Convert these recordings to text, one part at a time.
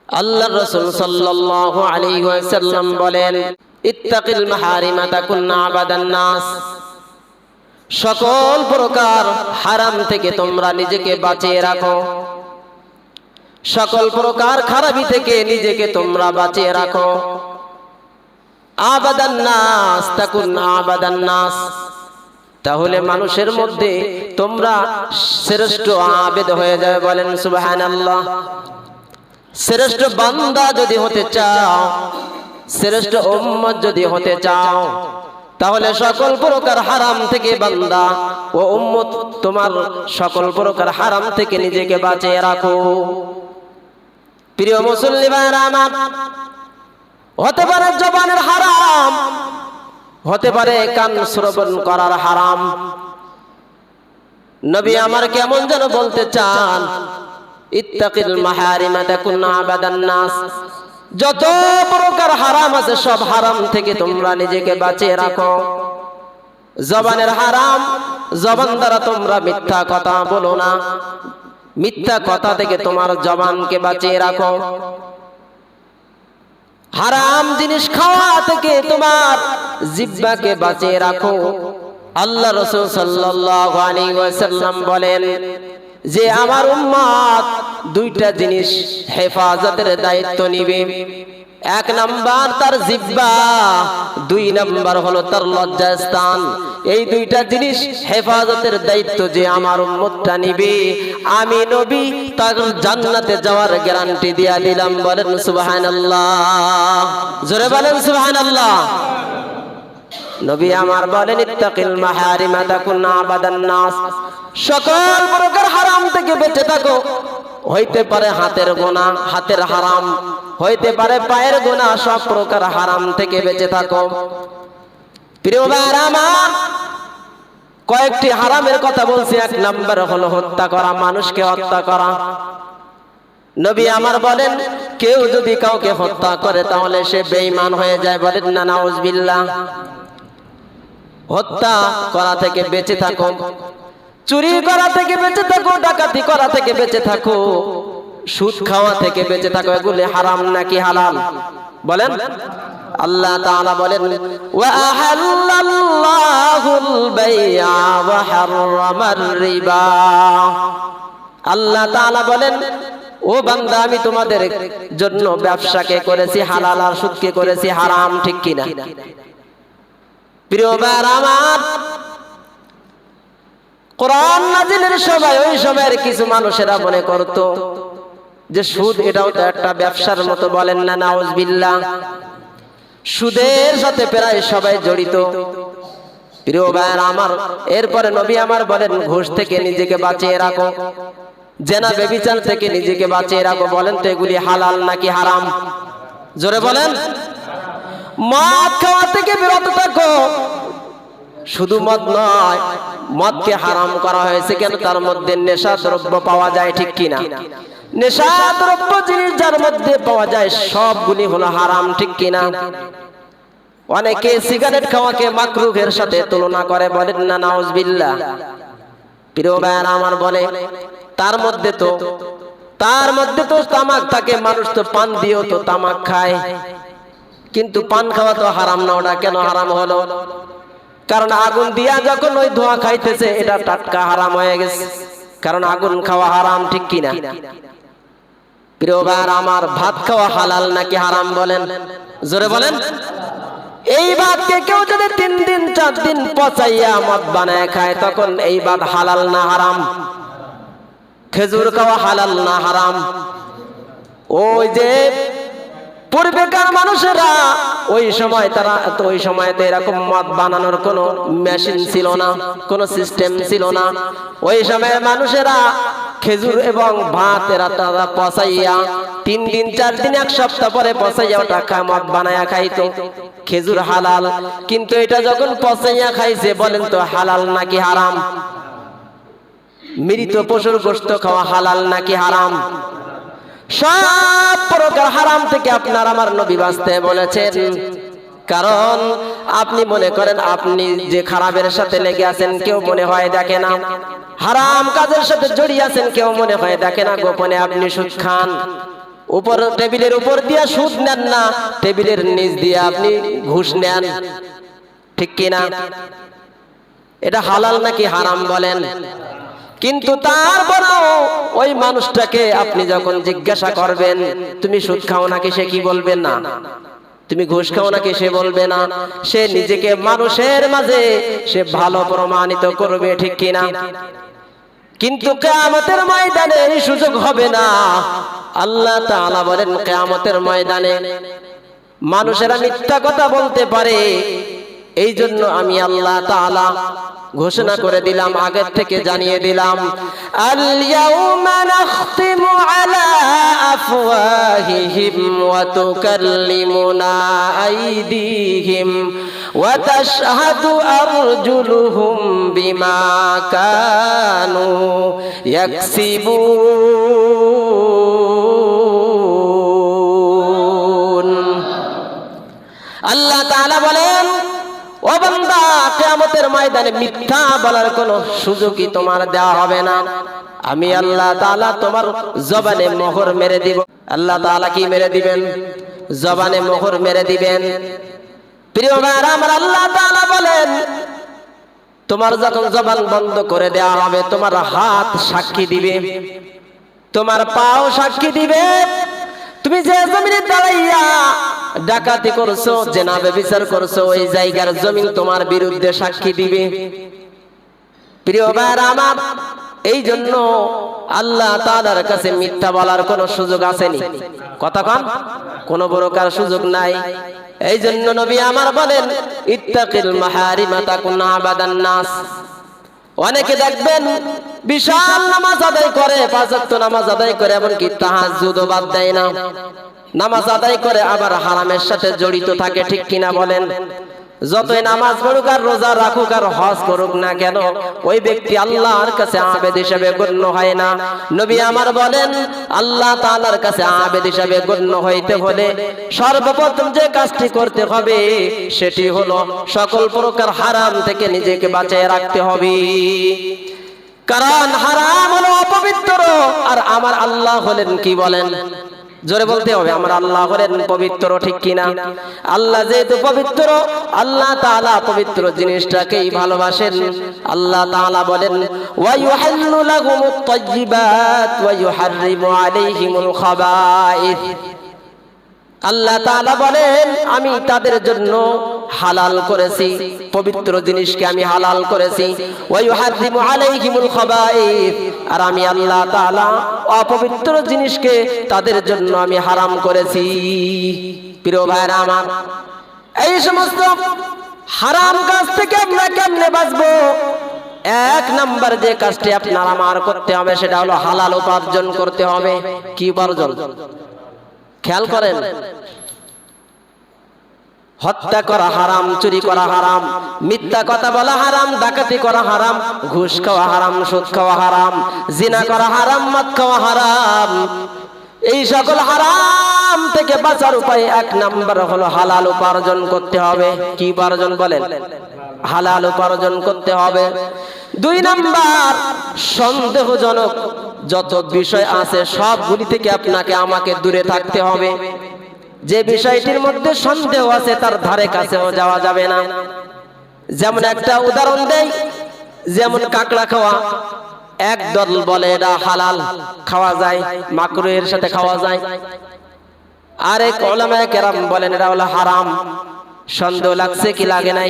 আল্লাহর রাসূল সাল্লাল্লাহু আলাইহি ওয়াসাল্লাম বলেন, ইত্তাকিল মাহারিমা তাকুন আবাদান নাস। সকল প্রকার হারাম থেকে তোমরা নিজেকে বাঁচিয়ে রাখো, সকল প্রকার খারাপি থেকে নিজেকে তোমরা বাঁচিয়ে রাখো। আবাদান নাস তাকুন আবাদান নাস, তাহলে মানুষের মধ্যে তোমরা শ্রেষ্ঠ আবেদ হয়ে যাবে। বলেন সুবহানাল্লাহ। শ্রেষ্ঠ বান্দা যদি হতে চাও, শ্রেষ্ঠ উম্মত যদি হতে চাও, তাহলে সকল প্রকার হারাম থেকে বান্দা ও উম্মত তোমার সকল প্রকার হারাম থেকে নিজেকে বাঁচিয়ে রাখো। প্রিয় মুসল্লি ভাইরা আমার, হতে পারে জবানের হারাম, হতে পারে কান শ্রবণ করার হারাম। নবী আমার কেমন যেন বলতে চান, ইত্তাকিল মাহারিমা তাকুন আবাদান নাস। যত প্রকার হারাম আছে সব হারাম থেকে তোমরা নিজেকে বাঁচিয়ে রাখো। জবানের হারাম, জবান দ্বারা তোমরা মিথ্যা কথা বলো না, মিথ্যা কথা থেকে তোমার জবানকে বাঁচিয়ে রাখো। হারাম জিনিস খাওয়া থেকে তোমার জিহ্বাকে বাঁচিয়ে রাখো। আল্লাহ রাসূল সাল্লাল্লাহু আলাইহি ওয়াসাল্লাম বলেন যে আমার উম্মত দুইটা জিনিস হেফাজতের দায়িত্ব নিবে। এক নাম্বার তার জিহ্বা, দুই নাম্বার হলো তার লজ্জাস্থান। এই দুইটা জিনিস হেফাজতের দায়িত্ব যে আমার উম্মতটা নিবে, আমি নবী তার জান্নাতে যাওয়ার গ্যারান্টি দিয়া দিলাম। বলেন সুবহানাল্লাহ, জোরে বলেন সুবহানাল্লাহ। নবী আমার বলেন, ইত্তাকিল মাহারিমা তাকুন আবাদান নাস। সকল প্রকার হারাম থেকে বেঁচে থাকো। হইতে পারে হাতের গোনা, হাতের হারাম, হইতে পারে পায়ের গোনা, সব প্রকার হারাম থেকে বেঁচে থাকো। প্রিয় ভাইরা আমার, কয়েকটি হারামের কথা বলছি। এক নাম্বার হলো হত্যা করা, মানুষকে হত্যা করা। নবী আমার বলেন, কেউ যদি কাউকে হত্যা করে তাহলে সে বেঈমান হয়ে যায়। বলেন না নাউজুবিল্লাহ। হত্যা করা থেকে বেঁচে থাকো, চুরি করা থেকে বেঁচে থাকো, ডাকাতি করা থেকে বেঁচে থাকো, সুদ খাওয়া থেকে বেঁচে থাকো। এগুলি হারাম নাকি হালাল? বলেন। আল্লাহ তাআলা বলেন, ওয়া আহাল্লাল্লাহুল বাই'a ওয়া হাররামার রিবা। আল্লাহ তাআলা বলেন, ও বান্দা, আমি তোমাদের জন্য ব্যবসাকে করেছি হালাল আর সুদকে করেছি হারাম। ঠিক কিনা? প্রিয় ভাইরা আমার, কোরআন নাজিলের সময় ওই সময়ের কিছু মানুষেরা মনে করত যে সুদ এটাও তো একটা ব্যবসার মতো। বলেন না নাউজুবিল্লাহ। সুদের সাথে প্রায় সবাই জড়িত। প্রিয় ভাইরা আমার, এরপরে নবী আমার বলেন, ঘুষ থেকে নিজেকে বাঁচিয়ে রাখো, জেনা ব্যভিচার থেকে নিজেকে বাঁচিয়ে রাখো। বলেন তো এগুলি হালাল নাকি হারাম? জোরে বলেন। মদ খাওয়া থেকে বিরত থাকো। শুধু মদ নয়, মদকে হারাম করা হয়েছে কেন? তার মধ্যে নেশা দ্রব্য পাওয়া যায়। ঠিক কিনা? নেশা দ্রব্য জিনিস যার মধ্যে পাওয়া যায় সবগুলি হলো হারাম। ঠিক কিনা? অনেকে সিগারেট খাওয়াকে মাকরুহের সাথে তুলনা করে। বলেন না নাউজুবিল্লাহ। প্রিয় ভাইরা আমার, বলে তার মধ্যে তো তামাক থাকে। মানুষ তো পান দিয়েও তো তামাক খায়, কিন্তু পান খাওয়া তো হারাম না। ওটা কেন হারাম হলো? কারণ আগুন দিয়া যখন ওই ধোঁয়া খাইতেছে, এটা টাটকা হারাম হয়ে গেছে, কারণ আগুন খাওয়া হারাম। ঠিক কিনা? প্রিয় ভাইরা আমার, ভাত খাওয়া হালাল নাকি হারাম? বলেন, জোরে বলেন। এই ভাতকে কেউ যদি 3 দিন 4 দিন পচাইয়া মদ বানায় খায়, তখন এই ভাত হালাল না হারাম? খেজুর খাওয়া হালাল না হারাম? ওই যে পূর্বেকার মানুষেরা ওই সময় তো এরকম মদ বানানোর কোনো মেশিন ছিল না, কোনো সিস্টেম ছিল না। ওই সময়ের মানুষেরা খেজুর এবং ভাত তারা পচাইয়া 3 দিন 4 দিন 1 সপ্তাহ পরে পচাইয়া ওটা মদ বানায়া খাইতো। খেজুর হালাল, কিন্তু এটা যখন পচাইয়া খাইছে, বলেন তো হালাল নাকি হারাম? মৃত পশুর গোশত খাওয়া হালাল নাকি হারাম? সব প্রকার হারাম থেকে আপনার আমার নবী বাঁচতে বলেছেন। কারণ আপনি মনে করেন আপনি যে খারাপের সাথে লেগে আছেন, কেউ মনে হয় দেখে না। হারাম কাজের সাথে জড়িয়ে আছেন, কেউ মনে হয় দেখে না। গোপনে আপনি সুদ খান, উপর টেবিলের উপর দিয়ে সুদ নেন না, টেবিলের নিচ দিয়ে আপনি ঘুষ নেন, ঠিক কিনা? এটা হালাল নাকি হারাম বলেন? কিন্তু তারপরেও ওই মানুষটাকে আপনি যখন জিজ্ঞাসা করবেন তুমি সুদ খাও নাকি, সে কি বলবে? না। তুমি ঘুষ খাও নাকি, সে বলবে না। সে নিজেকে মানুষের মাঝে সে ভালো প্রমাণিত করবে, ঠিক কিনা? কিন্তু কিয়ামতের ময়দানে এই সুযোগ হবে না। আল্লাহ তাআলা বলেন কিয়ামতের ময়দানে মানুষেরা মিথ্যা কথা বলতে পারে, এই জন্য আমি আল্লাহ তাআলা ঘোষণা করে দিলাম, আগের থেকে জানিয়ে দিলাম, আল ইয়াউমা নাখতিমু আলা আফওয়াহিহিম ওয়া তুকাল্লিমুনা আইদিহিম ওয়া তাশহাদু আরজুলুহুম বিমা কানু ইয়াকসিবুন। আল্লাহ তাআলা বলেন, ও বান্দা, কিয়ামতের ময়দানে মিথ্যা বলার কোনো সুযোগই তোমার দেওয়া হবে না। আমি আল্লাহ তাআলা তোমার জবানে মোহর মেরে দিব। আল্লাহ তাআলা কি মেরে দিবেন? জবানে মোহর মেরে দিবেন। প্রিয় ভাইরা আমার, আল্লাহ তাআলা বলেন তোমার যখন জবান বন্ধ করে দেওয়া হবে, তোমার হাত সাক্ষী দিবে, তোমার পাও সাক্ষী দিবে। তুমি যে জমিনে দাঁড়াইয়া ডাকাতি করছো, জেনা ব্যভিচার করছো, ওই জায়গার জমিন তোমার বিরুদ্ধে সাক্ষী দিবে। প্রিয় ভাইরা আমার, এই জন্য আল্লাহ তাআলার কাছে মিথ্যা বলার কোনো সুযোগ আসেনি। কথা কন, কোনো প্রকার সুযোগ নাই। এই জন্য নবী আমার বলেন, ইত্তাকিল মাহারিমা তাকুন আবাদান নাস। অনেকে দেখবেন বিশাল নামাজ আদায় করে, 5 ওয়াক্ত নামাজ আদায় করে, এমনকি তাহাজ্জুদও বাদ দেয় না। নামাজ আদায় করে আবার হারামের সাথে জড়িত থাকে, ঠিক কিনা বলেন? যতই নামাজ পড়ুক আর রোজা রাখুক আর হজ করুক না কেন, ওই ব্যক্তি আল্লাহর কাছে আবেদ হিসেবে গণ্য হয় না। নবী আমার বলেন, আল্লাহ তাআলার কাছে আবেদ হিসেবে গণ্য হইতে হলে সর্বপ্রথম যে কাজটি করতে হবে সেটি হলো সকল প্রকার হারাম থেকে নিজেকে বাঁচিয়ে রাখতে হবে। কারণ হারাম হলো অপবিত্র, আর আমার আল্লাহ হলেন কি বলেন? জোরে বলতে হবে, আমার আল্লাহ হলেন পবিত্র, ঠিক কিনা? আল্লাহ যেহেতু পবিত্র, আল্লাহ তাআলা পবিত্র জিনিসটাকেই ভালোবাসেন। আল্লাহ তাআলা বলেন, ওয়া ইউহাল্লু লাহুমুত তাইয়্যিবাত ওয়া ইউহাররিমু আলাইহিমুল খাবাইস। আল্লাহ তাআলা বলেন আমি তাদের জন্য হালাল করেছি, পবিত্র জিনিসকে আমি হালাল করেছি। ওয়া ইউহাররিমু আলাইহিমুল খাবাইস, আর আমি আল্লাহ তাআলা অপবিত্র জিনিসকে তাদের জন্য আমি হারাম করেছি। প্রিয় ভাইরা আমার, এই সমস্ত হারাম কাজ থেকে আমরা কেমনে বাঁচবো? 1 নাম্বার যে কাজটি আপনার আমার করতে হবে সেটা হলো হালাল উপার্জন করতে হবে। কি উপার্জন? খেয়াল করেন, হত্যা করা হারাম, চুরি করা হারাম, মিথ্যা কথা বলা হারাম, ডাকাতি করা হারাম, ঘুষ খাওয়া হারাম, সুদ খাওয়া হারাম, জিনা করা হারাম, মদ খাওয়া হারাম। এই সকল হারাম থেকে বাঁচার উপায় 1 নাম্বার হলো হালাল উপার্জন করতে হবে। কি উপার্জন বলেন? হালাল উপার্জন করতে হবে। 2 নাম্বার, সন্দেহজনক যত বিষয় আছে সবগুলি থেকে আপনাকে আমাকে দূরে থাকতে হবে। যে বিষয়টির মধ্যে সন্দেহ আছে তার ধারে কাছেও যাওয়া যাবে না। যেমন একটা উদাহরণ দেই, যেমন কাঁকড়া খাওয়া। একদল বলে এটা হালাল, খাওয়া যায়, মাকরুহের সাথে খাওয়া যায়। আরেক উলামায়ে কেরাম বলেন এটা হলো হারাম। সন্দেহ লাগছে কি লাগে নাই?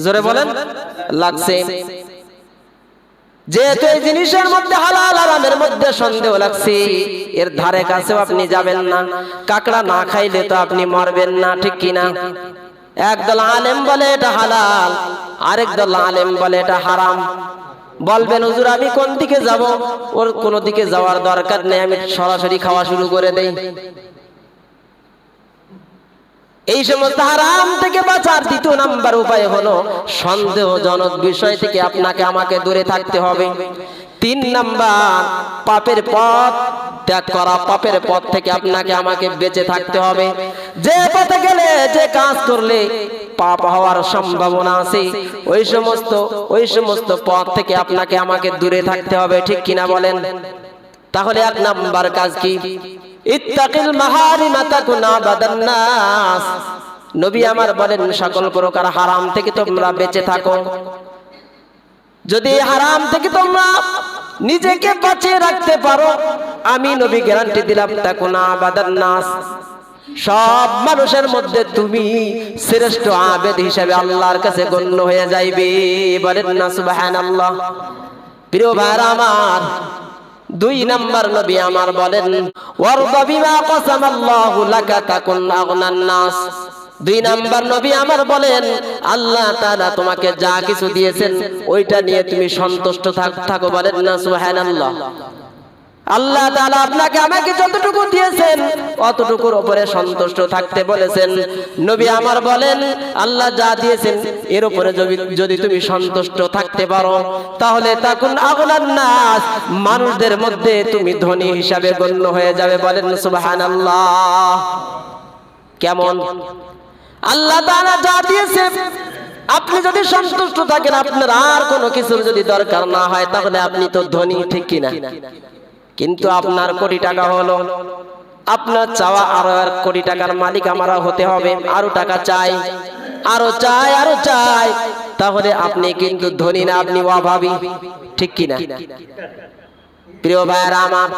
জোরে বলেন। লাগছে। যেহেতু এই জিনিসের মধ্যে হালাল হারামের মধ্যে সন্দেহ লাগছে, এর ধারে কাছেও আপনি যাবেন না। কাঁকড়া না খাইলে তো আপনি মরবেন না, ঠিক কিনা? একদল আলেম বলে এটা হালাল, আরেক দল আলেম বলে এটা হারাম। বলবেন হুজুর আমি কোন দিকে যাব? ওর কোন দিকে যাওয়ার দরকার নেই, আমি সরাসরি খাওয়া শুরু করে দেই। এই সমস্ত হারাম থেকে বাঁচার 2 নাম্বার উপায় হলো সন্দেহজনক বিষয় থেকে আপনাকে আমাকে দূরে থাকতে হবে। 3 নাম্বার, পাপের পথ ত্যাগ করা, পাপের পথ থেকে আপনাকে আমাকে বেঁচে থাকতে হবে। যে পথে গেলে, যে কাজ করলে পাপ হওয়ার সম্ভাবনা আছে, ওই সমস্ত পথ থেকে আপনাকে আমাকে দূরে থাকতে হবে, ঠিক কিনা বলেন? তাহলে 1 নাম্বার কাজ কি? ইত্তাকিল মাহারিমা তাকুন আবাদান নাস। নবী আমার বলেন সকল প্রকার হারাম থেকে তোমরা বেঁচে থাকো। যদি হারাম থেকে তোমরা নিজেকে বাঁচিয়ে রাখতে পারো, আমি নবী গ্যারান্টি দিলাম তাকুন আবাদান নাস, সব মানুষের মধ্যে তুমি শ্রেষ্ঠ আবেদ হিসেবে আল্লাহর কাছে গণ্য হয়ে যাইবে। বলেন না সুবহানাল্লাহ। প্রিয় ভাইরা আমার, 2 নাম্বার নবী আমার বলেন ওয়ারদা বিমা কাসামাল্লাহু লাকা তাকুন আগনান নাস। 2 নাম্বার নবী আমার বলেন আল্লাহ তাআলা তোমাকে যা কিছু দিয়েছেন ওইটা নিয়ে তুমি সন্তুষ্ট থাকো। বলেন না সুবহানাল্লাহ। আল্লাহ তাআলা আপনাকে আমাকে যতটুকু দিয়েছেন অতটুকুর উপরে সন্তুষ্ট থাকতে বলেছেন। নবী আমার বলেন আল্লাহ যা দিয়েছেন এর উপরে যদি তুমি সন্তুষ্ট থাকতে পারো তাহলে তাকুন আগনান নাস, মানুষদের মধ্যে তুমি ধনী হিসাবে গণ্য হয়ে যাবে। বলেন সুবহানাল্লাহ। কেমন? আল্লাহ তাআলা যা দিয়েছে আপনি যদি সন্তুষ্ট থাকেন, আপনার আর কোনো কিছুর যদি দরকার না হয়, তাহলে আপনি তো ধনী, ঠিক কিনা? কিন্তু আপনার কোটি টাকা হলো, আপনার চাওয়া আরো 1 কোটি টাকার মালিক আমারও হতে হবে, আরো টাকা চাই, আরো চাই, আরো চাই, তাহলে আপনি কিন্তু ধনী না, আপনি অভাবী, ঠিক কিনা? প্রিয় ভাইরা আমার,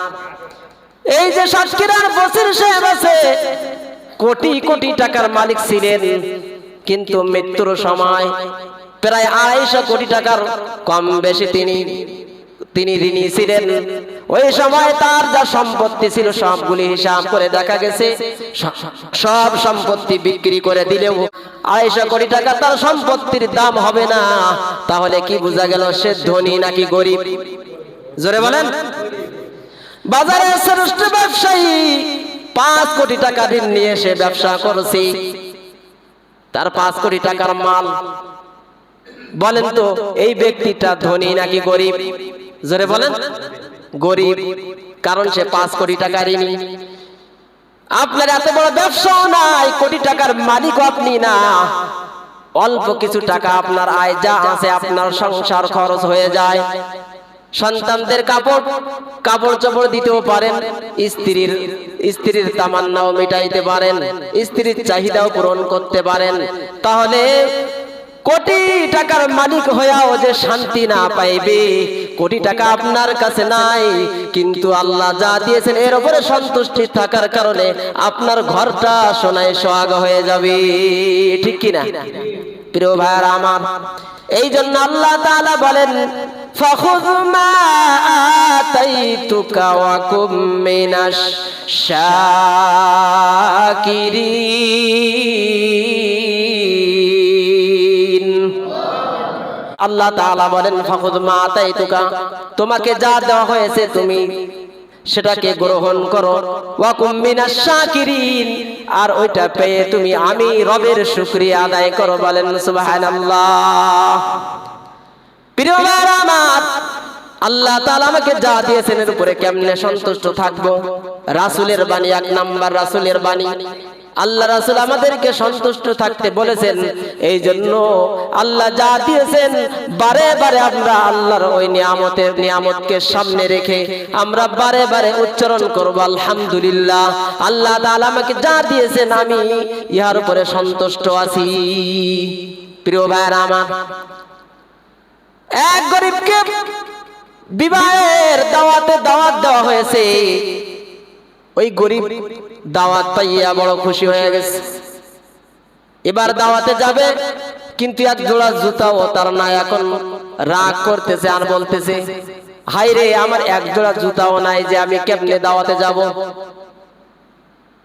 এই যে সাতক্ষীরার বসির সাহেব আছে, কোটি কোটি টাকার মালিক ছিলেন, কিন্তু মৃত্যুর সময় প্রায় 250 কোটি টাকার কম বেশি তিনি ঋণী ছিলেন। ওই সময় তার যা সম্পত্তি ছিল সবগুলি হিসাব করে দেখা গেছে সব সম্পত্তি বিক্রি করে দিলেও 250 কোটি টাকা তার সম্পত্তির দাম হবে না। তাহলে কি বোঝা গেল সে ধনী নাকি গরিব? জোরে বলেন। বাজারে শ্রেষ্ঠ ব্যবসায়ী 5 কোটি টাকা ঋণ নিয়ে সে ব্যবসা করছে, তার 5 কোটি টাকার মাল। বলেন তো এই ব্যক্তিটা ধনী নাকি গরিব? জোরে বলেন। গরিব, কারণ সে 5 কোটি টাকা ঋণী। আপনার এত বড় ব্যবসাও নাই, কোটি টাকার মালিক আপনি না, অল্প কিছু টাকা আপনার আয় যা আছে আপনার সংসার খরচ হয়ে যায়। সন্তানদের কাপড় চোপড় দিতেও পারেন, স্ত্রীর তামান্নাও মিটাইতে পারেন, স্ত্রীর চাহিদাও পূরণ করতে পারেন। তাহলে কোটি টাকার মালিক হয়েও যে শান্তি না পাইবে, কোটি টাকা আপনার কাছে নাই, কিন্তু আল্লাহ যা দিয়েছেন এর উপরে সন্তুষ্টি থাকার কারণে আপনার ঘরটা সোনায় সোহাগা হয়ে যাবে, ঠিক কিনা? প্রিয় ভাইরা আমার, এই জন্য আল্লাহ তাআলা বলেন ফাখুয মা আতাইতুকা ওয়া কুম মিনাশ শাকিরিন। আল্লাহ তাআলা বলেন ফাখুয মা আতাইতুকা, তোমাকে যা দেওয়া হয়েছে তুমি সেটাকে গ্রহণ করো, ওয়া কুম মিনাশ শাকিরিন, আর ওইটা পেয়ে তুমি আমি রবের শুকরিয়া আদায় করো। বলেন সুবহানাল্লাহ। প্রিয় ভাইরা আমার, আল্লাহ তাআলা আমাকে যা দিয়েছেন এর উপরে কেমনে সন্তুষ্ট থাকবো? রাসূলের বাণী, 1 নাম্বার রাসূলের বাণী। আল্লাহ রাসূল আমাদেরকে সন্তুষ্ট থাকতে বলেছেন, এই জন্য আল্লাহ যা দিয়েছেন বারে বারে আমরা আল্লাহর ওই নিয়ামতকে সামনে রেখে আমরা বারে বারে উচ্চারণ করব আলহামদুলিল্লাহ, আল্লাহ তাআলা আমাকে যা দিয়েছেন আমি ইহার উপরে সন্তুষ্ট আছি। প্রিয় ভাইরা আমার, এক গরিবকে বিবাহের দাওয়াত দেওয়া হয়েছে। ওই গরিব দাওয়াত পাইয়া বড় খুশি হয়ে গেছে। এবার দাওয়াতে যাবে, কিন্তু 1 জোড়া জুতাও তার না। এখন রাগ করতেছে আর বলতেছে, হায় রে, আমার 1 জোড়া জুতাও নাই যে আমি কেমনে দাওয়াতে যাব।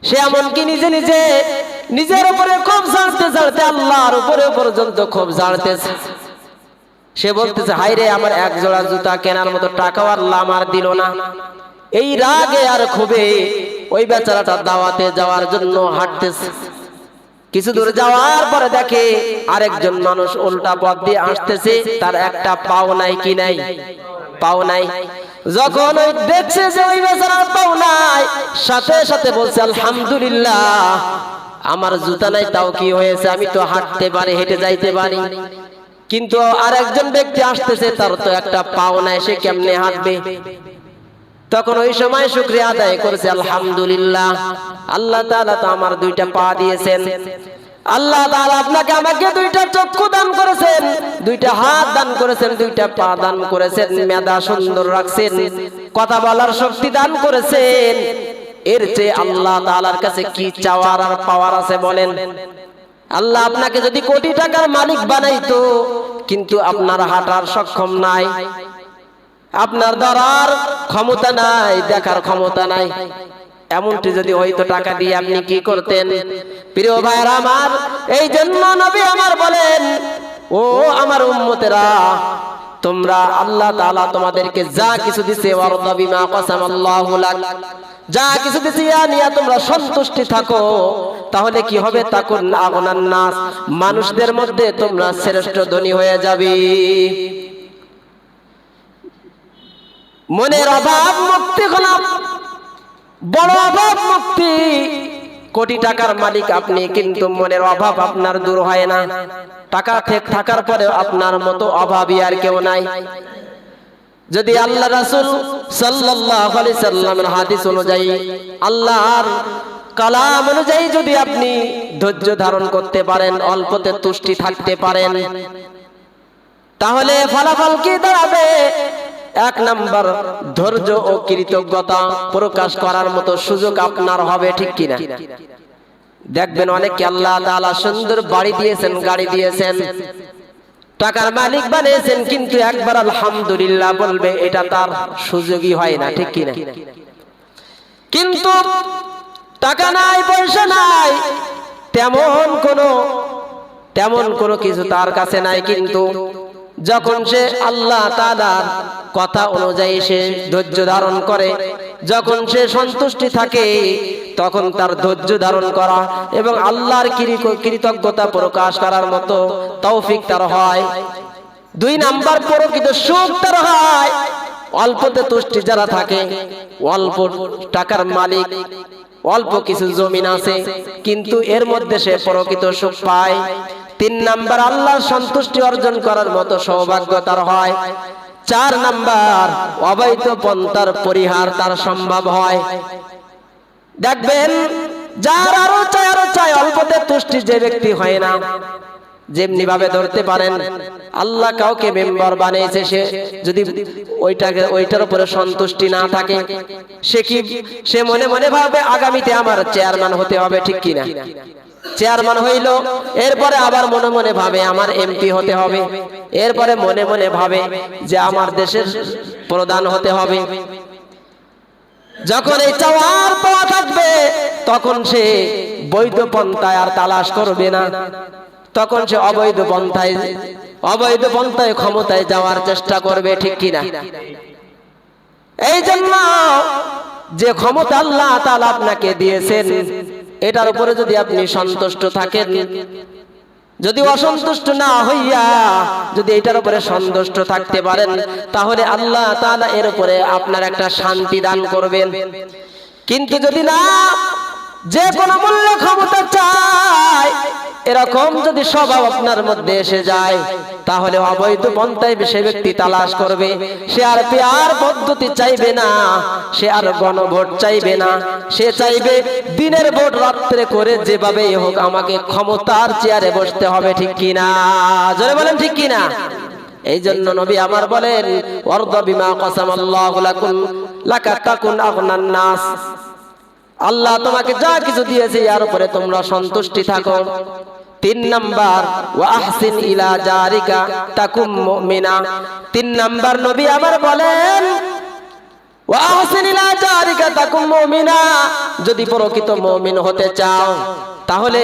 সে এমনকি নিজের উপরে খুব ঝাড়তে আল্লাহর উপরে পর্যন্ত খুব ঝাড়তেছে। সে বলতেছে, হায় রে, আমার 1 জোড়া জুতা কেনার মতো টাকাও আল্লাহ আমার দিল না। এই রাগে আর ক্ষোভে ওই বেচারাটা দাওয়াতে যাওয়ার জন্য হাঁটতেছে। কিছু দূর যাওয়ার পরে দেখে আরেকজন মানুষ উল্টা পথ দিয়ে আসতেছে, তার একটা পাও নাই, কি নাই? পাও নাই। যখন ওই দেখছে যে ওই বেচারার পাও নাই, সাথে সাথে বলছে আলহামদুলিল্লাহ, আমার জুতা নাই তাও কি হয়েছে, আমি তো হাঁটতে পারি, হেঁটে যাইতে পারি। কিন্তু আরেকজন ব্যক্তি আসতেছে, তার তো একটা পাও নাই, সে কেমনে হাঁটবে? তখন ওই সময় শুকরিয়া আদায় করেছে, আলহামদুলিল্লাহ, আল্লাহ তাআলা তো আমার দুইটা পা দিয়েছেন, আল্লাহ তাআলা আপনাকে আমাকে দুইটা চক্ষু দান করেছেন, দুইটা হাত দান করেছেন, দুইটা পা দান করেছেন, মেধা সুন্দর রাখছেন, কথা বলার শক্তি দান করেছেন। এর চেয়ে আল্লাহ তাআলার কাছে কি চাওয়ার আর পাওয়ার আছে বলেন? আল্লাহ আপনাকে যদি কোটি টাকার মালিক বানাইতো, কিন্তু আপনার হাঁটার সক্ষম নাই, আপনার ধরার ক্ষমতা নাই, দেখার ক্ষমতা নাই, এমনটি যদি হয়তো টাকা দিয়ে আপনি কি করতেন? প্রিয় ভাইরা আমার, এই জন্য নবী আমার বলেন, ও আমার উম্মতেরা, তোমরা আল্লাহ তাআলা তোমাদেরকে যা কিছু দিয়েছে, ওয়ারদা বিমা কাসামাল্লাহু লাক, যা কিছু দিয়েছে ইয়া নিয়ে তোমরা সন্তুষ্টি থাকো, তাহলে কি হবে? তাকুন আগনান নাস, মানুষদের মধ্যে তোমরা শ্রেষ্ঠ ধনী হয়ে যাবে। মনের অভাব মুক্তি হলো বড় অভাব মুক্তি। কোটি টাকার মালিক আপনি, কিন্তু মনের অভাব আপনার দূর হয় না। টাকা থাকার পরে আপনার মতো অভাবী আর কেউ নাই। যদি আল্লাহ রাসূল সাল্লাল্লাহু আলাইহি সাল্লামের হাদিস অনুযায়ী, আল্লাহর কালাম অনুযায়ী যদি আপনি ধৈর্য ধারণ করতে পারেন, অল্পতে তুষ্টি থাকতে পারেন, তাহলে ফলাফল কি দাঁড়াবে? এক নাম্বার, ধৈর্য ও কৃতজ্ঞতা প্রকাশ করার মতো সুযোগ আপনার হবে, ঠিক কিনা? দেখবেন অনেকে আল্লাহ তাআলা সুন্দর বাড়ি দিয়েছেন, গাড়ি দিয়েছেন, টাকার মালিক বানিয়েছেন, কিন্তু একবার আলহামদুলিল্লাহ বলবে এটা তার সুযোগই হয় না, ঠিক কিনা? কিন্তু টাকা নাই, পয়সা নাই, তেমন কোনো কিছু তার কাছে নাই, কিন্তু যখন সে আল্লাহ তাআলার কথা অনুযায়ী সে ধৈর্য ধারণ করে, যখন সে সন্তুষ্টি থাকে, তখন তার ধৈর্য ধারণ করা এবং আল্লাহর কৃতজ্ঞতা প্রকাশ করার মতো তৌফিক তার হয়। দুই নাম্বার, প্রকৃত সুখ তার হয়। অল্পতে তুষ্টি যারা থাকে, অল্প টাকার মালিক, অল্প কিছু জমিন আছে, কিন্তু এর মধ্যে সে প্রকৃত সুখ পায়। তিন নাম্বার, আল্লাহর সন্তুষ্টি অর্জন করার মতো সৌভাগ্য তার হয়। চার নাম্বার, অবৈধ পন্থার পরিহার তার সম্ভব হয়। দেখবেন যার আরো চাই, অল্পতে তুষ্টি যে ব্যক্তি হয় না, যেমনি ভাবে ধরতে পারেন, আল্লাহ কাউকে মেম্বার বানিয়েছে, সে যদি ওইটার উপরে সন্তুষ্টি না থাকে, সে মনে মনে ভাবে আগামীতে আমার চেয়ারম্যান হতে হবে, ঠিক কিনা? চেয়ারম্যান হইল, এরপরে আবার মনে মনে ভাবে আমার এমপি হতে হবে, এরপরে মনে মনে ভাবে যে আমার দেশের প্রধান হতে হবে। যখন এই চাওয়ার পাওয়া থাকবে, তখন সে বৈধ পন্থায় আর তালাশ করবে না, তখন সে অবৈধ পন্থায় ক্ষমতায় যাওয়ার চেষ্টা করবে, ঠিক কিনা? এই জন্য যে ক্ষমতা আল্লাহ তাআলা আপনাকে দিয়েছেন, এটার উপরে যদি আপনি সন্তুষ্ট থাকেন, যদি অসন্তুষ্ট না হইয়া যদি এটার উপরে সন্তুষ্ট থাকতে পারেন, তাহলে আল্লাহ তাআলা এর উপরে আপনার একটা শান্তি দান করবেন। কিন্তু যদি না, যে কোনো মূল্যে ক্ষমতা চায়, এরকম যদি স্বভাব আপনার মধ্যে এসে যায়, তাহলে অবৈধ পন্থায় সে ব্যক্তি তালাশ করবে। সে আর পেয়ার পদ্ধতি চাইবে না, সে আর গণভোট চাইবে না, সে চাইবে দিনের ভোট রাত্রে করে যেভাবেই হোক আমাকে ক্ষমতার চেয়ারে বসতে হবে, ঠিক কিনা? জোরে বলেন, ঠিক কিনা? এই জন্য নবী আমার বলেন, ওয়ারদা বিমা কাসামাল্লাহু লাকা তাকুন আগনান নাস, আল্লাহ তোমাকে যা কিছু দিয়েছে এর উপরে তোমরা সন্তুষ্টি থাকো। তিন নাম্বার, ওয়া আহসিন ইলা জারিকা তাকুম মুমিনা। তিন নাম্বার নবী আমার বলেন, ওয়া আহসিন ইলা জারিকা তাকুম মুমিনা, যদি প্রকৃত মুমিন হতে চাও, তাহলে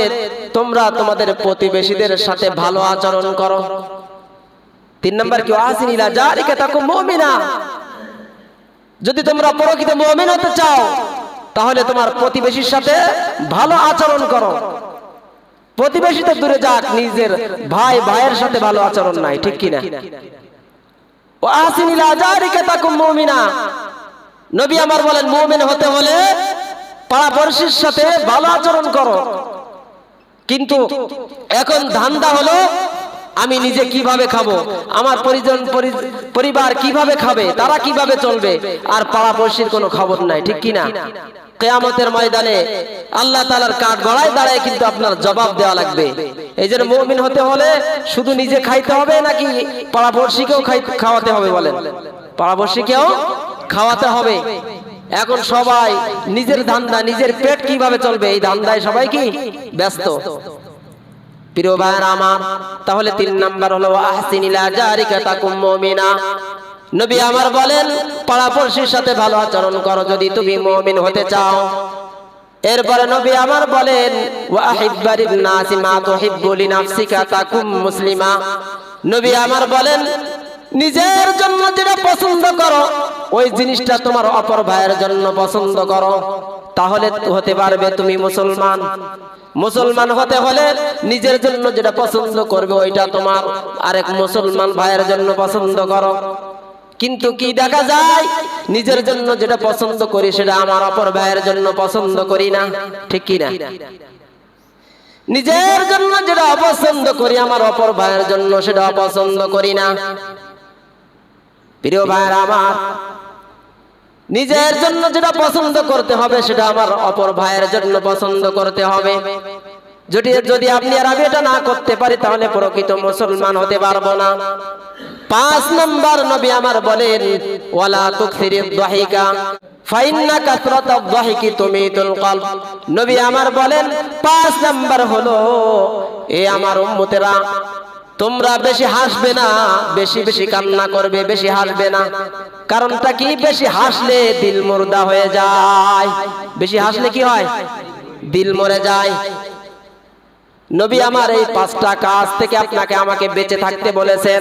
তোমরা তোমাদের প্রতিবেশীদের সাথে ভালো আচরণ করো। তিন নাম্বার কি? ওয়া আহসিন ইলা জারিকা তাকুম মুমিনা, যদি তোমরা প্রকৃত মুমিন হতে চাও, তাহলে তোমার প্রতিবেশীর সাথে ভালো আচরণ করো। প্রতিবেশী তো দূরে যাক, নিজের ভাইয়ের সাথে ভালো আচরণ নাই, ঠিক কিনা? ওয়া আহসিন ইলা জারিকা তাকুম মুমিনা, নবী আমার বলেন মুমিন হতে হলে পাড়াপড়শির সাথে ভালো আচরণ করো। কিন্তু এখন ধান্দা হলো আমি নিজে কিভাবে খাবো, আমার পরিবার কিভাবে খাবে, তারা কিভাবে চলবে, আর পাড়াপড়শির কোনো খবর নাই, ঠিক কি না? কিয়ামতের ময়দানে আল্লাহ তাআলার কাঠ গড়ায় দাঁড়ায় কিন্তু আপনার জবাব দেওয়া লাগবে। এই জন্য মুমিন হতে হলে শুধু নিজে খাইতে হবে নাকি পাড়াপড়শিকেও খাওয়াতে হবে? বলেন, পাড়াপড়শিকেও খাওয়াতে হবে। এখন সবাই নিজের ধান্দা, নিজের পেট কিভাবে চলবে, এই ধান্দায় সবাই কি ব্যস্ত। প্রিয় ভাইরা আমার, তাহলে 3 নাম্বার হলো আহসিন ইলা জারিকা তাকুম মুমিনা। নবী আমার বলেন পাড়াপড়শির সাথে ভালো আচরণ করো যদি তুমি মুমিন হতে চাও। এরপরে নবী আমার বলেন ওয়া আহিব্বারিন নাসি মা তুহিব্বু লিনাফসিকা তাকুম মুসলিমা। নবী আমার বলেন নিজের জন্য যেটা পছন্দ করো ওই জিনিসটা তোমার অপর ভাইয়ের জন্য পছন্দ করো, তাহলে হতে পারবে তুমি মুসলমান। মুসলমান হতে হলে নিজের জন্য যেটা পছন্দ করবে ওইটা তোমার আরেক মুসলমান ভাইয়ের জন্য পছন্দ করো। কিন্তু কি দেখা যায়, নিজের জন্য যেটা পছন্দ করি সেটা আমার অপর ভাইয়ের জন্য পছন্দ করি না, ঠিক কি না? নিজের জন্য যেটা অপছন্দ করি আমার অপর ভাইয়ের জন্য সেটা অপছন্দ করি না। প্রিয় ভাইরা আমার, নিজের জন্য যেটা পছন্দ করতে হবে সেটা আমার অপর ভাইয়ের জন্য পছন্দ করতে হবে। যদি আপনি আর আমি এটা না করতে পারি তাহলে প্রকৃত মুসলমান হতে পারবো না। 5 নাম্বার নবী আমার বলেন ওয়ালা তুকসিরিদ দাহিকা ফাইন্না কাসরাতাদ দাহিকি তুমিতুল কলব। নবী আমার বলেন 5 নাম্বার হলো এ আমার উম্মতেরা তোমরা বেশি হাসবে না, বেশি বেশি কান্না করবে, বেশি হাসবে না। কারণটা কি? বেশি হাসলে দিল মুর্দা হয়ে যায়। বেশি হাসলে কি হয়? দিল মরে যায়। নবী আমার এই 5টা কাজ থেকে আপনাকে আমাকে বেঁচে থাকতে বলেছেন।